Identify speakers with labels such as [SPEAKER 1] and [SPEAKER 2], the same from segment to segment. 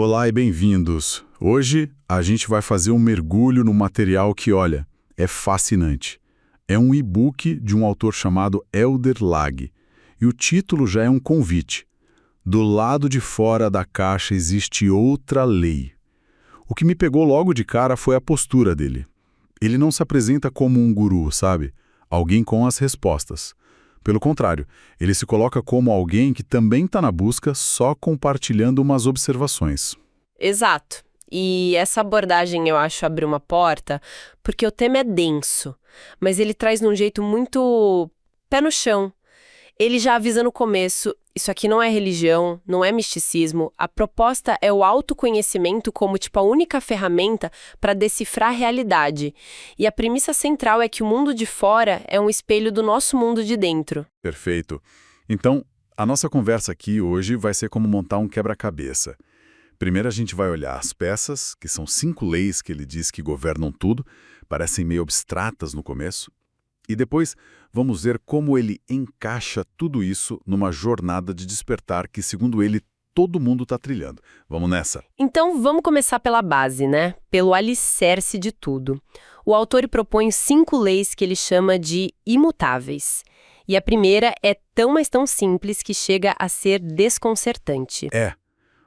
[SPEAKER 1] Olá e bem-vindos. Hoje a gente vai fazer um mergulho no material que, olha, é fascinante. É um e-book de um autor chamado Elder Lag. E o título já é um convite. Do lado de fora da caixa existe outra lei. O que me pegou logo de cara foi a postura dele. Ele não se apresenta como um guru, sabe? Alguém com as respostas. Pelo contrário, ele se coloca como alguém que também está na busca, só compartilhando umas observações.
[SPEAKER 2] Exato. E essa abordagem eu acho abrir uma porta, porque o tema é denso, mas ele traz de um jeito muito pé no chão. Ele já avisa no começo, isso aqui não é religião, não é misticismo, a proposta é o autoconhecimento como tipo a única ferramenta para decifrar a realidade. E a premissa central é que o mundo de fora é um espelho do nosso mundo de dentro.
[SPEAKER 1] Perfeito. Então, a nossa conversa aqui hoje vai ser como montar um quebra-cabeça. Primeiro a gente vai olhar as peças, que são 5 leis que ele diz que governam tudo, parecem meio abstratas no começo. E depois vamos ver como ele encaixa tudo isso numa jornada de despertar que, segundo ele, todo mundo está trilhando. Vamos nessa?
[SPEAKER 2] Então vamos começar pela base, né? Pelo alicerce de tudo. O autor propõe 5 leis que ele chama de imutáveis. E a primeira é tão, mas tão simples que chega a ser desconcertante.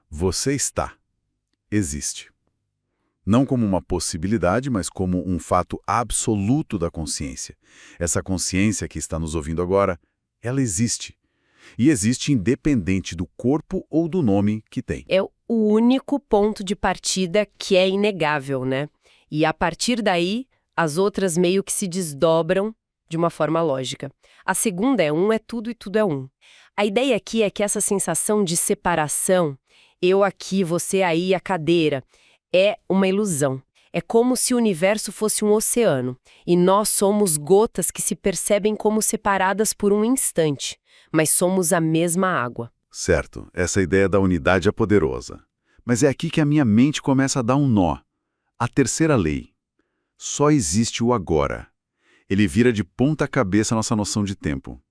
[SPEAKER 1] Você existe. Não como uma possibilidade, mas como um fato absoluto da consciência. Essa consciência que está nos ouvindo agora, ela existe. E existe independente do corpo ou do nome que tem.
[SPEAKER 2] É o único ponto de partida que é inegável, né? E a partir daí, as outras meio que se desdobram de uma forma lógica. A segunda é um é tudo e tudo é um. A ideia aqui é que essa sensação de separação, eu aqui, você aí, a cadeira, é uma ilusão. É como se o universo fosse um oceano, e nós somos gotas que se percebem como separadas por um instante, mas somos a mesma água.
[SPEAKER 1] Certo, essa ideia da unidade é poderosa. Mas é aqui que a minha mente começa a dar um nó. A terceira lei. Só existe o agora. Ele vira de ponta cabeça a nossa noção de tempo.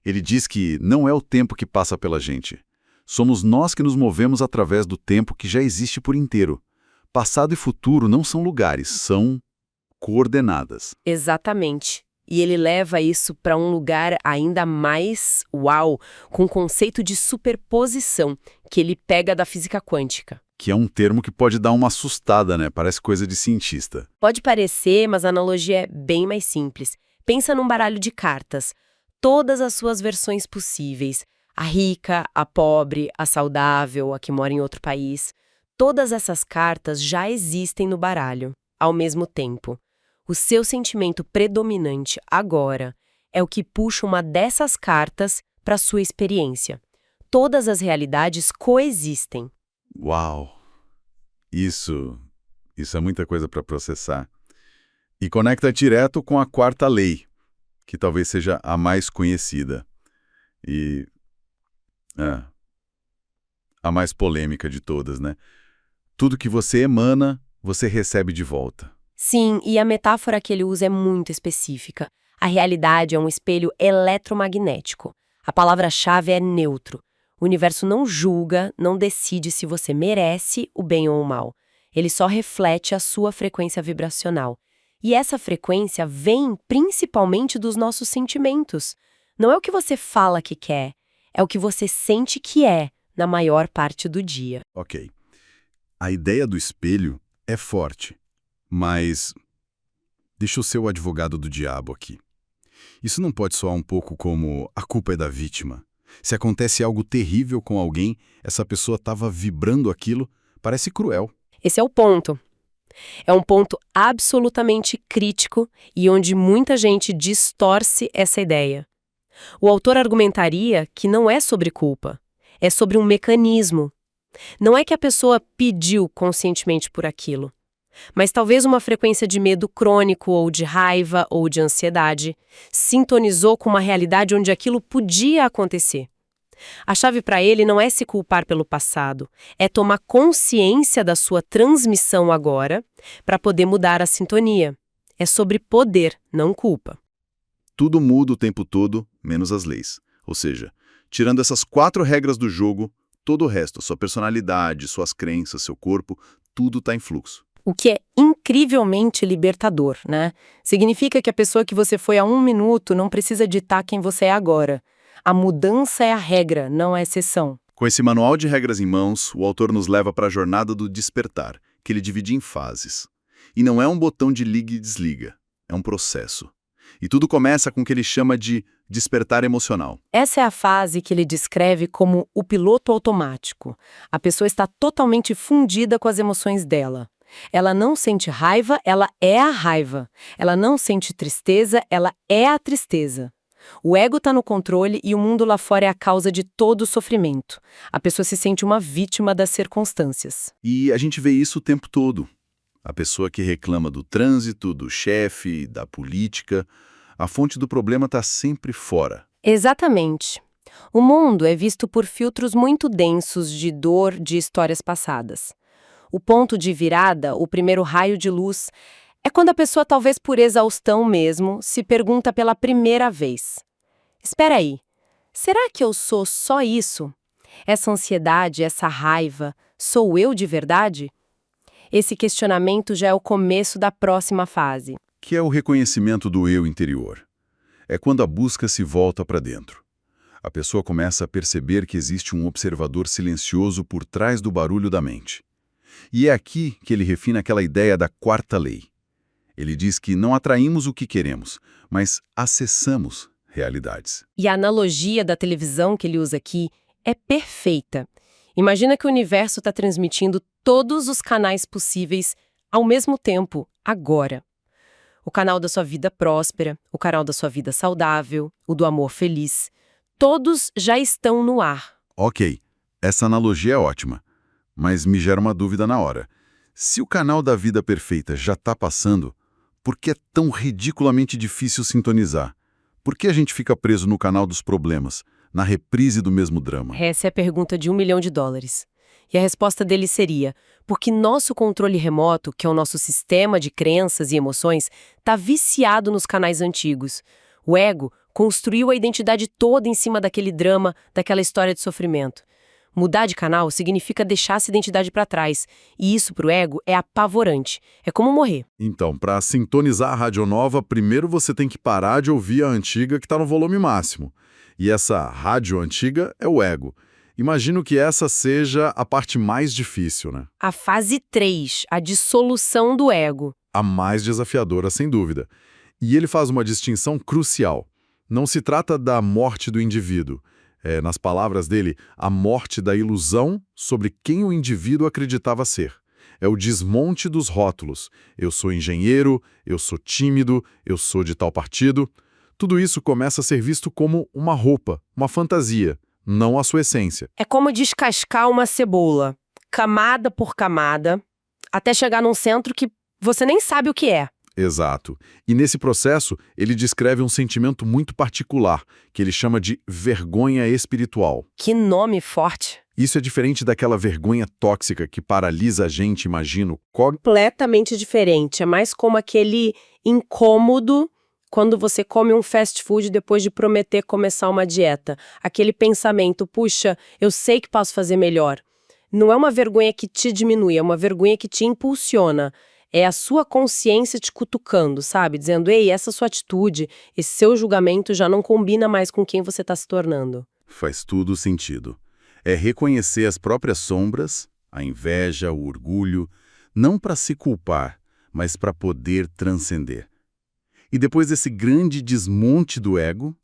[SPEAKER 1] Ele diz que não é o tempo que passa pela gente. Somos nós que nos movemos através do tempo que já existe por inteiro. Passado e futuro não são lugares, são coordenadas.
[SPEAKER 2] Exatamente. E ele leva isso para um lugar ainda mais uau, com o conceito de superposição, que ele pega da física quântica.
[SPEAKER 1] Que é um termo que pode dar uma assustada, né? Parece coisa de cientista.
[SPEAKER 2] Pode parecer, mas a analogia é bem mais simples. Pensa num baralho de cartas. Todas as suas versões possíveis. A rica, a pobre, a saudável, a que mora em outro país. Todas essas cartas já existem no baralho, ao mesmo tempo. O seu sentimento predominante agora é o que puxa uma dessas cartas para sua experiência. Todas as realidades coexistem.
[SPEAKER 1] Uau! Isso é muita coisa para processar. E conecta direto com a quarta lei, que talvez seja a mais conhecida. E a mais polêmica de todas, né? Tudo que você emana, você recebe de volta.
[SPEAKER 2] Sim, e a metáfora que ele usa é muito específica. A realidade é um espelho eletromagnético. A palavra-chave é neutro. O universo não julga, não decide se você merece o bem ou o mal. Ele só reflete a sua frequência vibracional. E essa frequência vem principalmente dos nossos sentimentos. Não é o que você fala que quer, é o que você sente que é, na maior parte do dia.
[SPEAKER 1] Ok. A ideia do espelho é forte, mas deixa eu ser o advogado do diabo aqui. Isso não pode soar um pouco como a culpa é da vítima. Se acontece algo terrível com alguém, essa pessoa estava vibrando aquilo, parece cruel.
[SPEAKER 2] Esse é o ponto. É um ponto absolutamente crítico e onde muita gente distorce essa ideia. O autor argumentaria que não é sobre culpa, é sobre um mecanismo. Não é que a pessoa pediu conscientemente por aquilo, mas talvez uma frequência de medo crônico ou de raiva ou de ansiedade sintonizou com uma realidade onde aquilo podia acontecer. A chave para ele não é se culpar pelo passado, é tomar consciência da sua transmissão agora para poder mudar a sintonia. É sobre poder, não culpa.
[SPEAKER 1] Tudo muda o tempo todo, menos as leis. Ou seja, tirando essas 4 regras do jogo, Todo o resto, sua personalidade, suas crenças, seu corpo, tudo está em fluxo.
[SPEAKER 2] O que é incrivelmente libertador, né? Significa que a pessoa que você foi há 1 minuto não precisa ditar quem você é agora. A mudança é a regra, não a exceção.
[SPEAKER 1] Com esse manual de regras em mãos, o autor nos leva para a jornada do despertar, que ele divide em fases. E não é um botão de liga e desliga, é um processo. E tudo começa com o que ele chama de despertar emocional.
[SPEAKER 2] Essa é a fase que ele descreve como o piloto automático. A pessoa está totalmente fundida com as emoções dela. Ela não sente raiva, ela é a raiva. Ela não sente tristeza, ela é a tristeza. O ego está no controle e o mundo lá fora é a causa de todo o sofrimento. A pessoa se sente uma vítima das circunstâncias.
[SPEAKER 1] E a gente vê isso o tempo todo. A pessoa que reclama do trânsito, do chefe, da política, a fonte do problema está sempre fora.
[SPEAKER 2] Exatamente. O mundo é visto por filtros muito densos de dor de histórias passadas. O ponto de virada, o primeiro raio de luz, é quando a pessoa, talvez por exaustão mesmo, se pergunta pela primeira vez: espera aí, será que eu sou só isso? Essa ansiedade, essa raiva, sou eu de verdade? Esse questionamento já é o começo da próxima fase.
[SPEAKER 1] Que é o reconhecimento do eu interior. É quando a busca se volta para dentro. A pessoa começa a perceber que existe um observador silencioso por trás do barulho da mente. E é aqui que ele refina aquela ideia da quarta lei. Ele diz que não atraímos o que queremos, mas acessamos realidades.
[SPEAKER 2] E a analogia da televisão que ele usa aqui é perfeita. Imagina que o universo está transmitindo todos os canais possíveis ao mesmo tempo, agora. O canal da sua vida próspera, o canal da sua vida saudável, o do amor feliz. Todos já estão no ar.
[SPEAKER 1] Ok, essa analogia é ótima, mas me gera uma dúvida na hora. Se o canal da vida perfeita já está passando, por que é tão ridiculamente difícil sintonizar? Por que a gente fica preso no canal dos problemas, na reprise do mesmo drama?
[SPEAKER 2] Essa é a pergunta de $1 milhão. E a resposta dele seria: porque nosso controle remoto, que é o nosso sistema de crenças e emoções, está viciado nos canais antigos. O ego construiu a identidade toda em cima daquele drama, daquela história de sofrimento. Mudar de canal significa deixar essa identidade para trás, e isso para o ego é apavorante. É como morrer.
[SPEAKER 1] Então, para sintonizar a rádio nova, primeiro você tem que parar de ouvir a antiga que está no volume máximo. E essa rádio antiga é o ego. Imagino que essa seja a parte mais difícil, né?
[SPEAKER 2] A fase 3, a dissolução do ego.
[SPEAKER 1] A mais desafiadora, sem dúvida. E ele faz uma distinção crucial. Não se trata da morte do indivíduo. Nas palavras dele, a morte da ilusão sobre quem o indivíduo acreditava ser. É o desmonte dos rótulos. Eu sou engenheiro, eu sou tímido, eu sou de tal partido. Tudo isso começa a ser visto como uma roupa, uma fantasia, não a sua essência.
[SPEAKER 2] É como descascar uma cebola, camada por camada, até chegar num centro que você nem sabe o que é.
[SPEAKER 1] Exato. E nesse processo, ele descreve um sentimento muito particular, que ele chama de vergonha espiritual.
[SPEAKER 2] Que nome forte!
[SPEAKER 1] Isso é diferente daquela vergonha tóxica que paralisa a gente, imagino.
[SPEAKER 2] Completamente diferente. É mais como aquele incômodo quando você come um fast food depois de prometer começar uma dieta. Aquele pensamento: puxa, eu sei que posso fazer melhor. Não é uma vergonha que te diminui, é uma vergonha que te impulsiona. É a sua consciência te cutucando, sabe? Dizendo: ei, essa sua atitude, esse seu julgamento já não combina mais com quem você está se tornando.
[SPEAKER 1] Faz tudo sentido. É reconhecer as próprias sombras, a inveja, o orgulho, não para se culpar, mas para poder transcender. E depois desse grande desmonte do ego,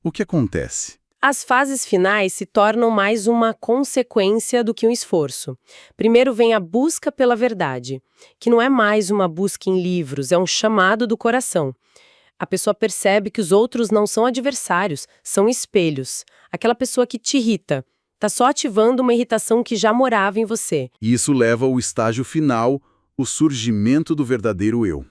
[SPEAKER 1] o que acontece?
[SPEAKER 2] As fases finais se tornam mais uma consequência do que um esforço. Primeiro vem a busca pela verdade, que não é mais uma busca em livros, é um chamado do coração. A pessoa percebe que os outros não são adversários, são espelhos. Aquela pessoa que te irrita está só ativando uma irritação que já morava em você.
[SPEAKER 1] E isso leva ao estágio final, o surgimento do verdadeiro eu.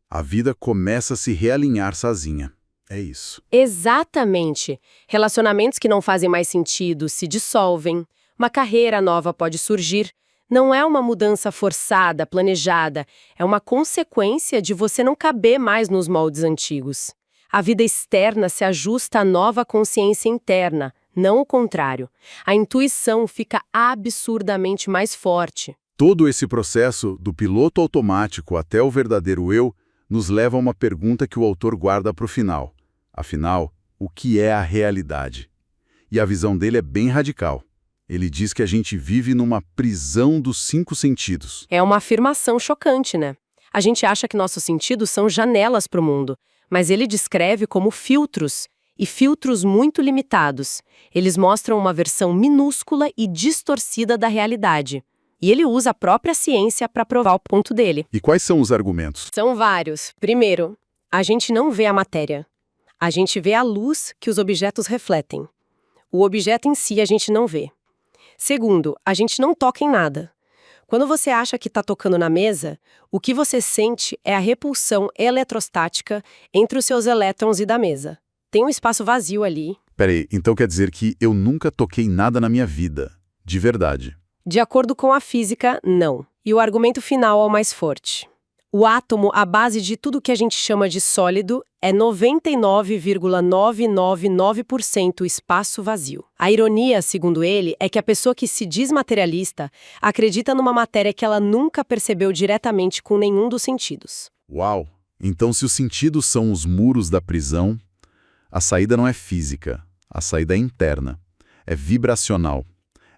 [SPEAKER 1] A vida começa a se realinhar sozinha. É isso.
[SPEAKER 2] Exatamente. Relacionamentos que não fazem mais sentido se dissolvem. Uma carreira nova pode surgir. Não é uma mudança forçada, planejada. É uma consequência de você não caber mais nos moldes antigos. A vida externa se ajusta à nova consciência interna, Não o contrário. A intuição fica absurdamente mais forte.
[SPEAKER 1] Todo esse processo, do piloto automático até o verdadeiro eu, nos leva a uma pergunta que o autor guarda para o final. Afinal, o que é a realidade? E a visão dele é bem radical. Ele diz que a gente vive numa prisão dos 5 sentidos.
[SPEAKER 2] É uma afirmação chocante, né? A gente acha que nossos sentidos são janelas para o mundo, mas ele descreve como filtros, e filtros muito limitados. Eles mostram uma versão minúscula e distorcida da realidade. E ele usa a própria ciência para provar o ponto dele.
[SPEAKER 1] E quais são os argumentos?
[SPEAKER 2] São vários. Primeiro, a gente não vê a matéria. A gente vê a luz que os objetos refletem. O objeto em si a gente não vê. Segundo, a gente não toca em nada. Quando você acha que está tocando na mesa, o que você sente é a repulsão eletrostática entre os seus elétrons e da mesa. Tem um espaço vazio ali.
[SPEAKER 1] Peraí, então quer dizer que eu nunca toquei nada na minha vida. De verdade.
[SPEAKER 2] De acordo com a física, não. E o argumento final é o mais forte. O átomo, a base de tudo que a gente chama de sólido, é 99,999% espaço vazio. A ironia, segundo ele, é que a pessoa que se diz materialista acredita numa matéria que ela nunca percebeu diretamente com nenhum dos sentidos.
[SPEAKER 1] Uau! Então, se os sentidos são os muros da prisão, a saída não é física, a saída é interna, é vibracional,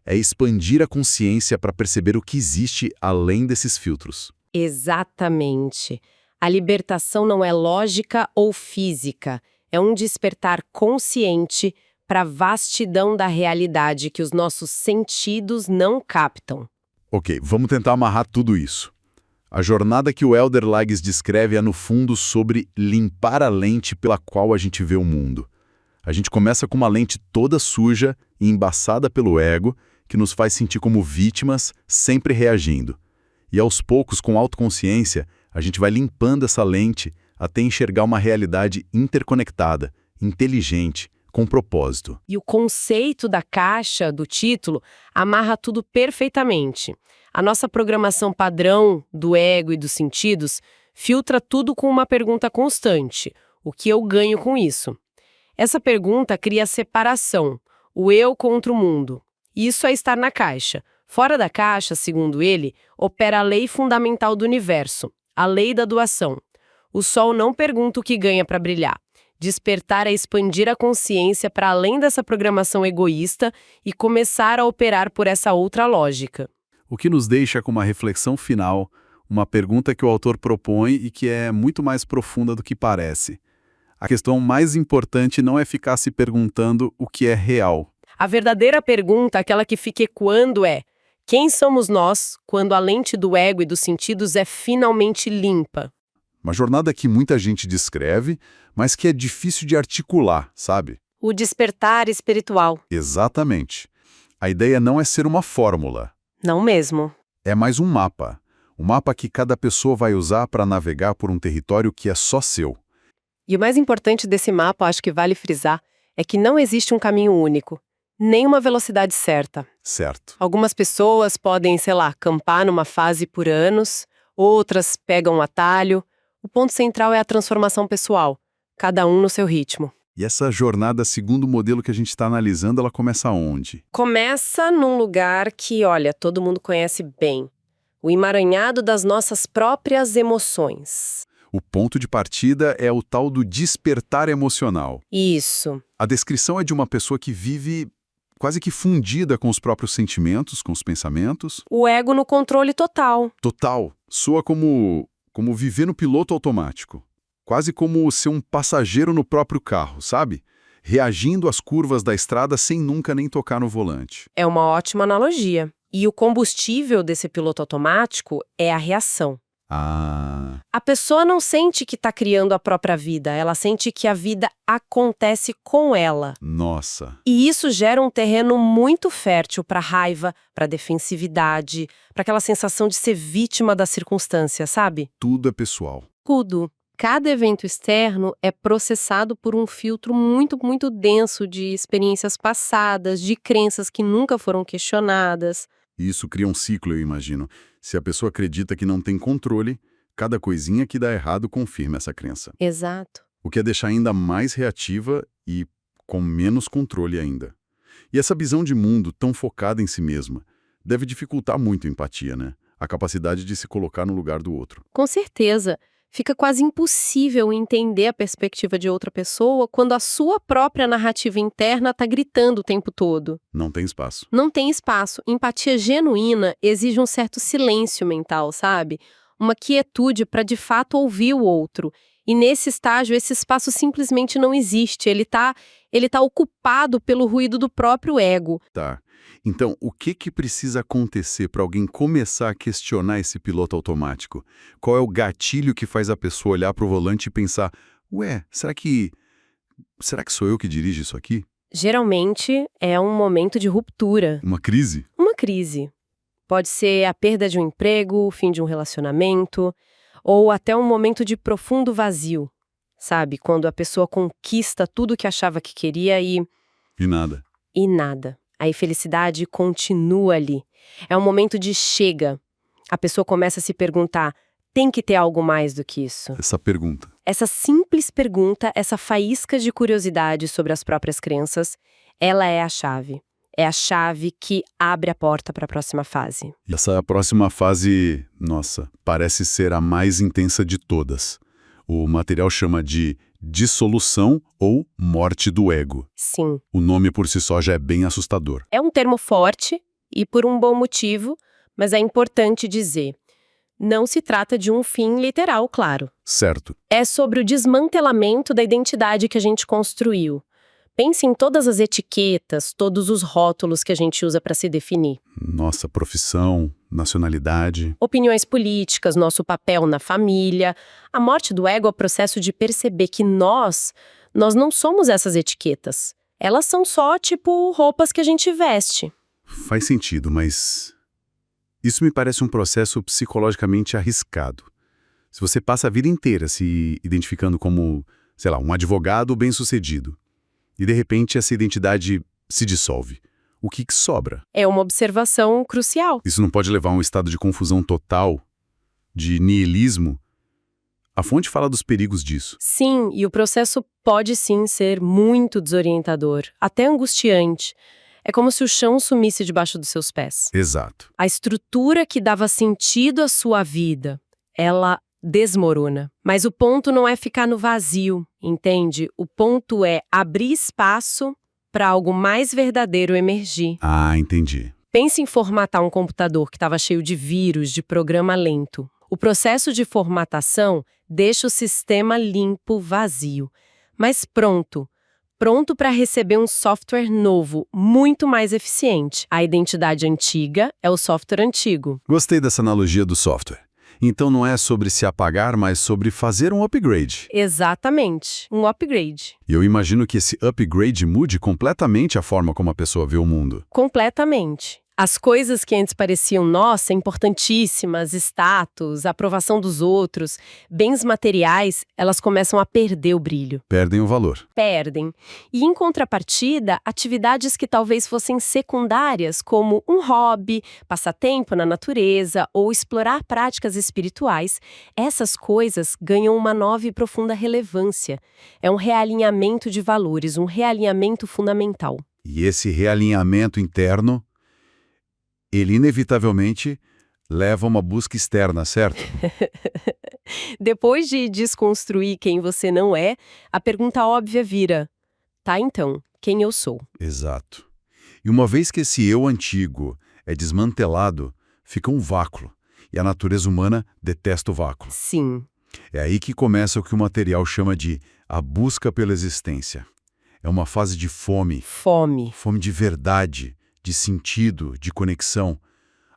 [SPEAKER 1] é expandir a consciência para perceber o que existe além desses filtros.
[SPEAKER 2] Exatamente. A libertação não é lógica ou física, é um despertar consciente para a vastidão da realidade que os nossos sentidos não captam.
[SPEAKER 1] Ok, vamos tentar amarrar tudo isso. A jornada que o Elder Lagues descreve é, no fundo, sobre limpar a lente pela qual a gente vê o mundo. A gente começa com uma lente toda suja e embaçada pelo ego, que nos faz sentir como vítimas, sempre reagindo. E aos poucos, com autoconsciência, a gente vai limpando essa lente até enxergar uma realidade interconectada, inteligente, com propósito.
[SPEAKER 2] E o conceito da caixa, do título, amarra tudo perfeitamente. A nossa programação padrão do ego e dos sentidos filtra tudo com uma pergunta constante: o que eu ganho com isso? Essa pergunta cria separação, o eu contra o mundo. Isso é estar na caixa. Fora da caixa, segundo ele, opera a lei fundamental do universo, a lei da doação. O sol não pergunta o que ganha para brilhar. Despertar é expandir a consciência para além dessa programação egoísta e começar a operar por essa outra lógica.
[SPEAKER 1] O que nos deixa com uma reflexão final, uma pergunta que o autor propõe e que é muito mais profunda do que parece. A questão mais importante não é ficar se perguntando o que é real.
[SPEAKER 2] A verdadeira pergunta, aquela que fica ecoando, é: quem somos nós quando a lente do ego e dos sentidos é finalmente limpa?
[SPEAKER 1] Uma jornada que muita gente descreve, mas que é difícil de articular, sabe?
[SPEAKER 2] O despertar espiritual.
[SPEAKER 1] Exatamente. A ideia não é ser uma fórmula.
[SPEAKER 2] Não mesmo.
[SPEAKER 1] É mais um mapa. Um mapa que cada pessoa vai usar para navegar por um território que é só seu.
[SPEAKER 2] E o mais importante desse mapa, acho que vale frisar, é que não existe um caminho único, nem uma velocidade certa.
[SPEAKER 1] Certo.
[SPEAKER 2] Algumas pessoas podem, acampar numa fase por anos, outras pegam um atalho. O ponto central é a transformação pessoal, cada um no seu ritmo.
[SPEAKER 1] E essa jornada, segundo o modelo que a gente está analisando, ela começa onde?
[SPEAKER 2] Começa num lugar que, todo mundo conhece bem. O emaranhado das nossas próprias emoções.
[SPEAKER 1] O ponto de partida é o tal do despertar emocional.
[SPEAKER 2] Isso.
[SPEAKER 1] A descrição é de uma pessoa que vive quase que fundida com os próprios sentimentos, com os pensamentos.
[SPEAKER 2] O ego no controle total.
[SPEAKER 1] Total. Soa como viver no piloto automático. Quase como ser um passageiro no próprio carro, sabe? Reagindo às curvas da estrada sem nunca nem tocar no volante.
[SPEAKER 2] É uma ótima analogia. E o combustível desse piloto automático é a reação.
[SPEAKER 1] Ah.
[SPEAKER 2] A pessoa não sente que está criando a própria vida, ela sente que a vida acontece com ela.
[SPEAKER 1] Nossa.
[SPEAKER 2] E isso gera um terreno muito fértil para raiva, para defensividade, para aquela sensação de ser vítima da circunstância, sabe?
[SPEAKER 1] Tudo é pessoal.
[SPEAKER 2] Tudo. Cada evento externo é processado por um filtro muito, muito denso de experiências passadas, de crenças que nunca foram questionadas.
[SPEAKER 1] E isso cria um ciclo, eu imagino. Se a pessoa acredita que não tem controle, cada coisinha que dá errado confirma essa crença.
[SPEAKER 2] Exato.
[SPEAKER 1] O que é deixar ainda mais reativa e com menos controle ainda. E essa visão de mundo tão focada em si mesma deve dificultar muito a empatia, né? A capacidade de se colocar no lugar do outro.
[SPEAKER 2] Com certeza. Fica quase impossível entender a perspectiva de outra pessoa quando a sua própria narrativa interna está gritando o tempo todo.
[SPEAKER 1] Não tem espaço.
[SPEAKER 2] Não tem espaço. Empatia genuína exige um certo silêncio mental, sabe? Uma quietude para de fato ouvir o outro. E nesse estágio, esse espaço simplesmente não existe. Ele tá ocupado pelo ruído do próprio ego.
[SPEAKER 1] Tá. Então, o que precisa acontecer para alguém começar a questionar esse piloto automático? Qual é o gatilho que faz a pessoa olhar para o volante e pensar, ué, será que sou eu que dirijo isso aqui?
[SPEAKER 2] Geralmente, é um momento de ruptura.
[SPEAKER 1] Uma crise?
[SPEAKER 2] Uma crise. Pode ser a perda de um emprego, o fim de um relacionamento, ou até um momento de profundo vazio, sabe? Quando a pessoa conquista tudo que achava que queria
[SPEAKER 1] E nada.
[SPEAKER 2] e nada. A infelicidade continua ali. É um momento de chega. A pessoa começa a se perguntar, tem que ter algo mais do que isso?
[SPEAKER 1] Essa pergunta.
[SPEAKER 2] Essa simples pergunta, essa faísca de curiosidade sobre as próprias crenças, ela é a chave. É a chave que abre a porta para a próxima fase.
[SPEAKER 1] E essa próxima fase, nossa, parece ser a mais intensa de todas. O material chama de dissolução ou morte do ego.
[SPEAKER 2] Sim.
[SPEAKER 1] O nome por si só já é bem assustador.
[SPEAKER 2] É um termo forte e por um bom motivo, mas é importante dizer. Não se trata de um fim literal, claro.
[SPEAKER 1] Certo.
[SPEAKER 2] É sobre o desmantelamento da identidade que a gente construiu. Pense em todas as etiquetas, todos os rótulos que a gente usa para se definir.
[SPEAKER 1] Nossa profissão, nacionalidade.
[SPEAKER 2] Opiniões políticas, nosso papel na família. A morte do ego é o processo de perceber que nós não somos essas etiquetas. Elas são só, tipo, roupas que a gente veste.
[SPEAKER 1] Faz sentido, mas isso me parece um processo psicologicamente arriscado. Se você passa a vida inteira se identificando como, sei lá, um advogado bem-sucedido, e de repente essa identidade se dissolve, o que sobra?
[SPEAKER 2] É uma observação crucial.
[SPEAKER 1] Isso não pode levar a um estado de confusão total, de niilismo? A fonte fala dos perigos disso.
[SPEAKER 2] Sim, e o processo pode sim ser muito desorientador, até angustiante. É como se o chão sumisse debaixo dos seus pés.
[SPEAKER 1] Exato.
[SPEAKER 2] A estrutura que dava sentido à sua vida, ela desmorona. Mas o ponto não é ficar no vazio, entende? O ponto é abrir espaço para algo mais verdadeiro emergir.
[SPEAKER 1] Ah, entendi.
[SPEAKER 2] Pense em formatar um computador que estava cheio de vírus, de programa lento. O processo de formatação deixa o sistema limpo, vazio, mas pronto para receber um software novo, muito mais eficiente. A identidade antiga é o software antigo.
[SPEAKER 1] Gostei dessa analogia do software. Então não é sobre se apagar, mas sobre fazer um upgrade.
[SPEAKER 2] Exatamente, um upgrade.
[SPEAKER 1] E eu imagino que esse upgrade mude completamente a forma como a pessoa vê o mundo.
[SPEAKER 2] Completamente. As coisas que antes pareciam, nossa, importantíssimas, status, aprovação dos outros, bens materiais, elas começam a perder o brilho.
[SPEAKER 1] Perdem o valor.
[SPEAKER 2] Perdem. E, em contrapartida, atividades que talvez fossem secundárias, como um hobby, passatempo na natureza ou explorar práticas espirituais, essas coisas ganham uma nova e profunda relevância. É um realinhamento de valores, um realinhamento fundamental.
[SPEAKER 1] E esse realinhamento interno, ele inevitavelmente leva a uma busca externa, certo?
[SPEAKER 2] Depois de desconstruir quem você não é, a pergunta óbvia vira: tá, então, quem eu sou?
[SPEAKER 1] Exato. E uma vez que esse eu antigo é desmantelado, fica um vácuo. E a natureza humana detesta o vácuo.
[SPEAKER 2] Sim.
[SPEAKER 1] É aí que começa o que o material chama de a busca pela existência. É uma fase de fome.
[SPEAKER 2] Fome.
[SPEAKER 1] Fome de verdade, de sentido, de conexão.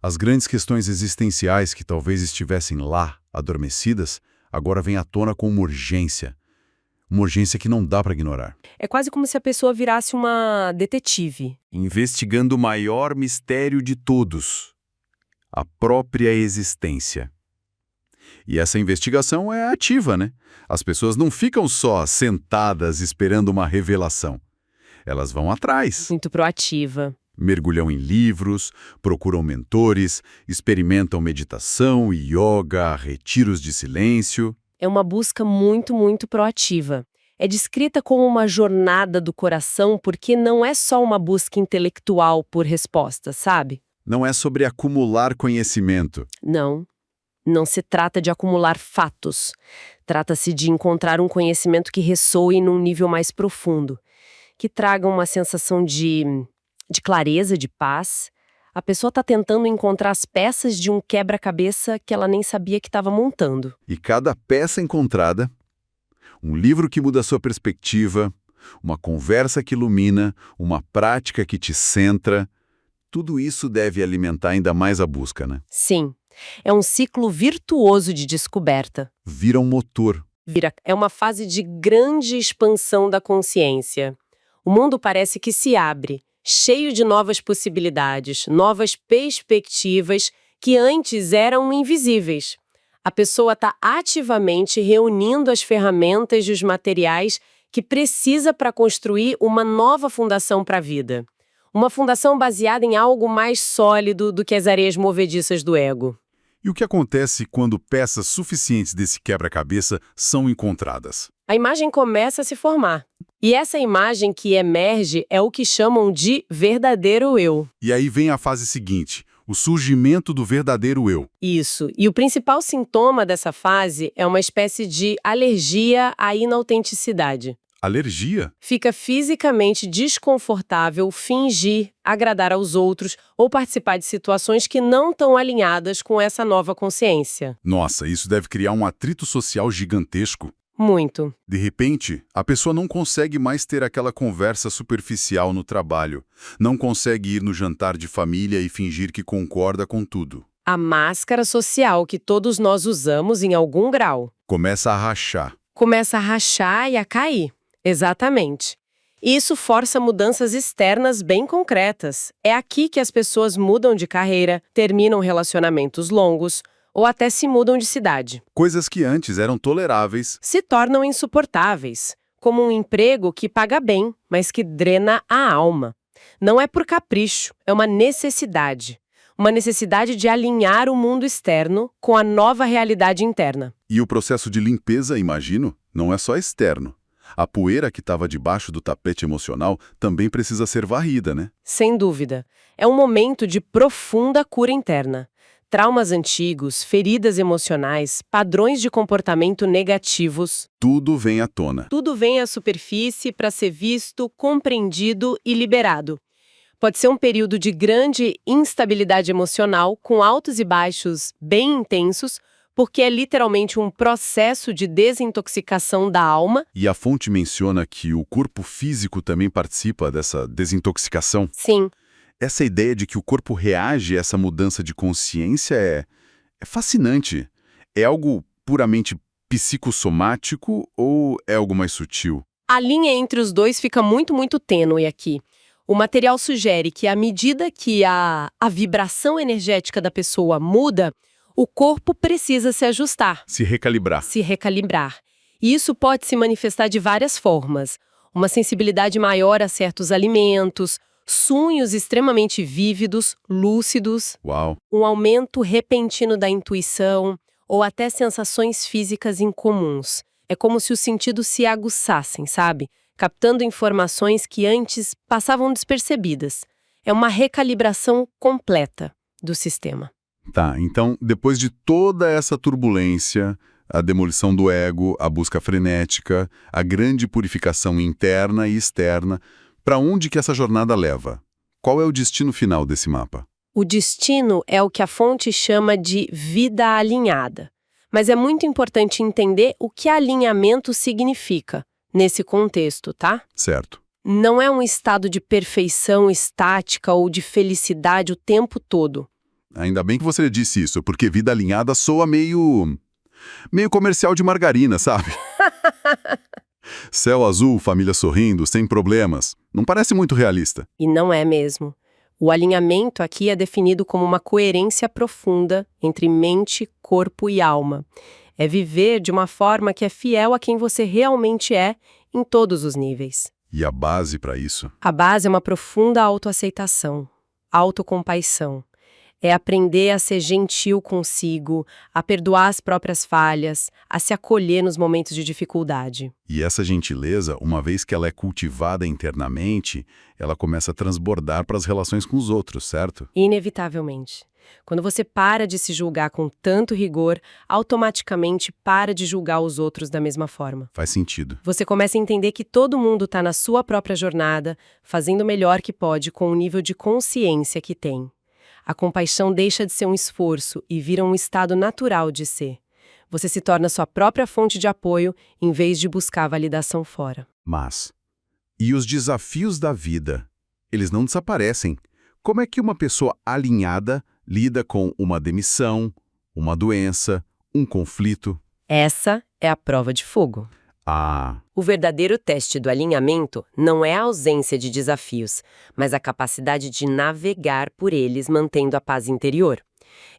[SPEAKER 1] As grandes questões existenciais que talvez estivessem lá, adormecidas, agora vêm à tona com uma urgência. Uma urgência que não dá para ignorar.
[SPEAKER 2] É quase como se a pessoa virasse uma detetive.
[SPEAKER 1] Investigando o maior mistério de todos, a própria existência. E essa investigação é ativa, né? As pessoas não ficam só sentadas esperando uma revelação. Elas vão atrás.
[SPEAKER 2] Muito proativa.
[SPEAKER 1] Mergulham em livros, procuram mentores, experimentam meditação, yoga, retiros de silêncio.
[SPEAKER 2] É uma busca muito, muito proativa. É descrita como uma jornada do coração porque não é só uma busca intelectual por respostas, sabe?
[SPEAKER 1] Não é sobre acumular conhecimento.
[SPEAKER 2] Não. Não se trata de acumular fatos. Trata-se de encontrar um conhecimento que ressoe num nível mais profundo, que traga uma sensação de clareza, de paz. A pessoa está tentando encontrar as peças de um quebra-cabeça que ela nem sabia que estava montando.
[SPEAKER 1] E cada peça encontrada, um livro que muda a sua perspectiva, uma conversa que ilumina, uma prática que te centra, tudo isso deve alimentar ainda mais a busca, né?
[SPEAKER 2] Sim, é um ciclo virtuoso de descoberta.
[SPEAKER 1] Vira um motor.
[SPEAKER 2] É uma fase de grande expansão da consciência. O mundo parece que se abre, cheio de novas possibilidades, novas perspectivas que antes eram invisíveis. A pessoa está ativamente reunindo as ferramentas e os materiais que precisa para construir uma nova fundação para a vida. Uma fundação baseada em algo mais sólido do que as areias movediças do ego.
[SPEAKER 1] E o que acontece quando peças suficientes desse quebra-cabeça são encontradas?
[SPEAKER 2] A imagem começa a se formar. E essa imagem que emerge é o que chamam de verdadeiro eu.
[SPEAKER 1] E aí vem a fase seguinte, o surgimento do verdadeiro eu.
[SPEAKER 2] Isso. E o principal sintoma dessa fase é uma espécie de alergia à inautenticidade.
[SPEAKER 1] Alergia?
[SPEAKER 2] Fica fisicamente desconfortável fingir, agradar aos outros ou participar de situações que não estão alinhadas com essa nova consciência.
[SPEAKER 1] Nossa, isso deve criar um atrito social gigantesco.
[SPEAKER 2] Muito.
[SPEAKER 1] De repente, a pessoa não consegue mais ter aquela conversa superficial no trabalho. Não consegue ir no jantar de família e fingir que concorda com tudo.
[SPEAKER 2] A máscara social que todos nós usamos em algum grau.
[SPEAKER 1] Começa a rachar.
[SPEAKER 2] Começa a rachar e a cair. Exatamente. Isso força mudanças externas bem concretas. É aqui que as pessoas mudam de carreira, terminam relacionamentos longos ou até se mudam de cidade.
[SPEAKER 1] Coisas que antes eram toleráveis.
[SPEAKER 2] Se tornam insuportáveis, como um emprego que paga bem, mas que drena a alma. Não é por capricho, é uma necessidade. Uma necessidade de alinhar o mundo externo com a nova realidade interna.
[SPEAKER 1] E o processo de limpeza, imagino, não é só externo. A poeira que estava debaixo do tapete emocional também precisa ser varrida, né?
[SPEAKER 2] Sem dúvida. É um momento de profunda cura interna. Traumas antigos, feridas emocionais, padrões de comportamento negativos.
[SPEAKER 1] Tudo vem à tona.
[SPEAKER 2] Tudo vem à superfície para ser visto, compreendido e liberado. Pode ser um período de grande instabilidade emocional, com altos e baixos bem intensos, porque é literalmente um processo de desintoxicação da alma.
[SPEAKER 1] E a fonte menciona que o corpo físico também participa dessa desintoxicação.
[SPEAKER 2] Sim.
[SPEAKER 1] Essa ideia de que o corpo reage a essa mudança de consciência é fascinante. É algo puramente psicossomático ou é algo mais sutil?
[SPEAKER 2] A linha entre os dois fica muito, muito tênue aqui. O material sugere que à medida que a vibração energética da pessoa muda, o corpo precisa se ajustar.
[SPEAKER 1] Se recalibrar.
[SPEAKER 2] Se recalibrar. E isso pode se manifestar de várias formas. Uma sensibilidade maior a certos alimentos, sonhos extremamente vívidos, lúcidos,
[SPEAKER 1] Uau!
[SPEAKER 2] um aumento repentino da intuição ou até sensações físicas incomuns. É como se os sentidos se aguçassem, sabe? Captando informações que antes passavam despercebidas. É uma recalibração completa do sistema.
[SPEAKER 1] Tá, então, depois de toda essa turbulência, a demolição do ego, a busca frenética, a grande purificação interna e externa, para onde que essa jornada leva? Qual é o destino final desse mapa?
[SPEAKER 2] O destino é o que a fonte chama de vida alinhada. Mas é muito importante entender o que alinhamento significa nesse contexto, tá?
[SPEAKER 1] Certo.
[SPEAKER 2] Não é um estado de perfeição estática ou de felicidade o tempo todo.
[SPEAKER 1] Ainda bem que você disse isso, porque vida alinhada soa meio comercial de margarina, sabe? Céu azul, família sorrindo, sem problemas. Não parece muito realista.
[SPEAKER 2] E não é mesmo. O alinhamento aqui é definido como uma coerência profunda entre mente, corpo e alma. É viver de uma forma que é fiel a quem você realmente é em todos os níveis.
[SPEAKER 1] E a base para isso?
[SPEAKER 2] A base é uma profunda autoaceitação, autocompaixão. É aprender a ser gentil consigo, a perdoar as próprias falhas, a se acolher nos momentos de dificuldade.
[SPEAKER 1] E essa gentileza, uma vez que ela é cultivada internamente, ela começa a transbordar para as relações com os outros, certo?
[SPEAKER 2] Inevitavelmente. Quando você para de se julgar com tanto rigor, automaticamente para de julgar os outros da mesma forma.
[SPEAKER 1] Faz sentido.
[SPEAKER 2] Você começa a entender que todo mundo está na sua própria jornada, fazendo o melhor que pode com o nível de consciência que tem. A compaixão deixa de ser um esforço e vira um estado natural de ser. Você se torna sua própria fonte de apoio em vez de buscar validação fora.
[SPEAKER 1] E os desafios da vida? Eles não desaparecem. Como é que uma pessoa alinhada lida com uma demissão, uma doença, um conflito?
[SPEAKER 2] Essa é a prova de fogo. O verdadeiro teste do alinhamento não é a ausência de desafios, mas a capacidade de navegar por eles mantendo a paz interior.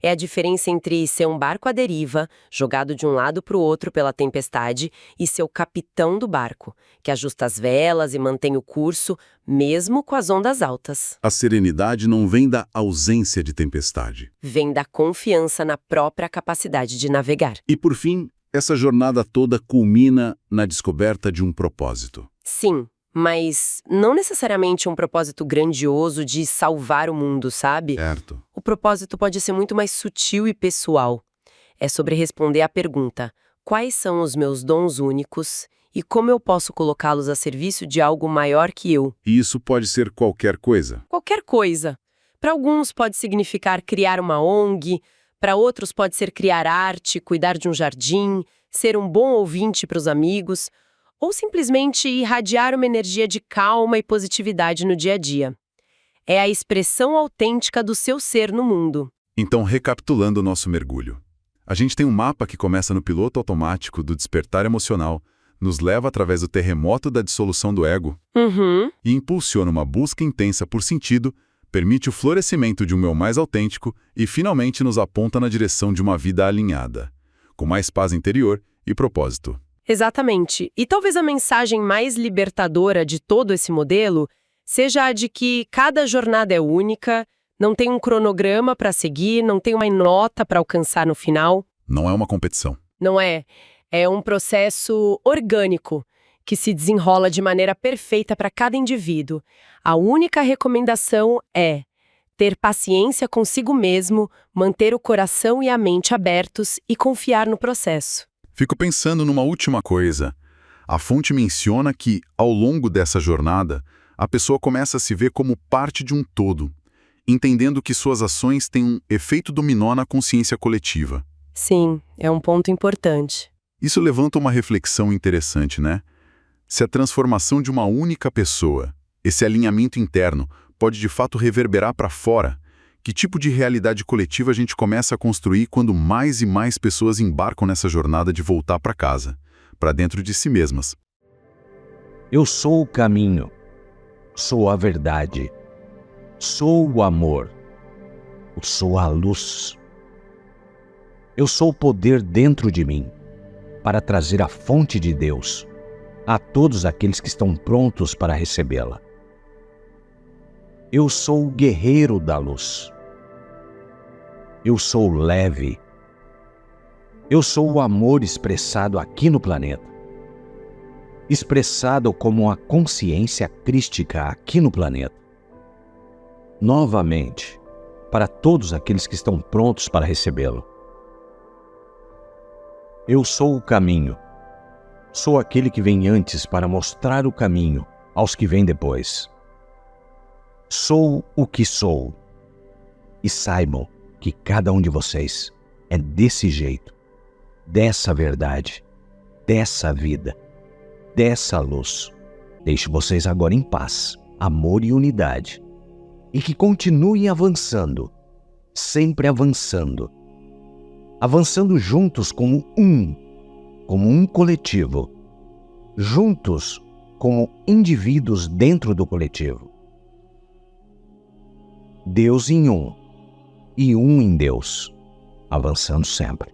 [SPEAKER 2] É a diferença entre ser um barco à deriva, jogado de um lado para o outro pela tempestade, e ser o capitão do barco, que ajusta as velas e mantém o curso, mesmo com as ondas altas.
[SPEAKER 1] A serenidade não vem da ausência de tempestade.
[SPEAKER 2] Vem da confiança na própria capacidade de navegar.
[SPEAKER 1] E por fim, essa jornada toda culmina na descoberta de um propósito.
[SPEAKER 2] Sim, mas não necessariamente um propósito grandioso de salvar o mundo, sabe?
[SPEAKER 1] Certo.
[SPEAKER 2] O propósito pode ser muito mais sutil e pessoal. É sobre responder à pergunta: quais são os meus dons únicos e como eu posso colocá-los a serviço de algo maior que eu?
[SPEAKER 1] E isso pode ser qualquer coisa.
[SPEAKER 2] Qualquer coisa. Para alguns pode significar criar uma ONG, para outros pode ser criar arte, cuidar de um jardim, ser um bom ouvinte para os amigos, ou simplesmente irradiar uma energia de calma e positividade no dia a dia. É a expressão autêntica do seu ser no mundo.
[SPEAKER 1] Então, recapitulando o nosso mergulho. A gente tem um mapa que começa no piloto automático do despertar emocional, nos leva através do terremoto da dissolução do ego e impulsiona uma busca intensa por sentido, permite o florescimento de um eu mais autêntico e finalmente nos aponta na direção de uma vida alinhada, com mais paz interior e propósito.
[SPEAKER 2] Exatamente. E talvez a mensagem mais libertadora de todo esse modelo seja a de que cada jornada é única, não tem um cronograma para seguir, não tem uma nota para alcançar no final.
[SPEAKER 1] Não é uma competição.
[SPEAKER 2] Não é. É um processo orgânico que se desenrola de maneira perfeita para cada indivíduo. A única recomendação é ter paciência consigo mesmo, manter o coração e a mente abertos e confiar no processo.
[SPEAKER 1] Fico pensando numa última coisa. A fonte menciona que, ao longo dessa jornada, a pessoa começa a se ver como parte de um todo, entendendo que suas ações têm um efeito dominó na consciência coletiva.
[SPEAKER 2] Sim, é um ponto importante.
[SPEAKER 1] Isso levanta uma reflexão interessante, né? Se a transformação de uma única pessoa, esse alinhamento interno, pode de fato reverberar para fora, que tipo de realidade coletiva a gente começa a construir quando mais e mais pessoas embarcam nessa jornada de voltar para casa, para dentro de si mesmas?
[SPEAKER 3] Eu sou o caminho, sou a verdade, sou o amor, eu sou a luz. Eu sou o poder dentro de mim, para trazer a fonte de Deus a todos aqueles que estão prontos para recebê-la. Eu sou o guerreiro da luz. Eu sou leve. Eu sou o amor expressado aqui no planeta. Expressado como a consciência crística aqui no planeta. Novamente, para todos aqueles que estão prontos para recebê-lo. Eu sou o caminho. Sou aquele que vem antes para mostrar o caminho aos que vêm depois. Sou o que sou. E saibam que cada um de vocês é desse jeito, dessa verdade, dessa vida, dessa luz. Deixo vocês agora em paz, amor e unidade. E que continuem avançando, sempre avançando. Avançando juntos como um coletivo. Juntos como indivíduos dentro do coletivo. Deus em um e um em Deus, avançando sempre.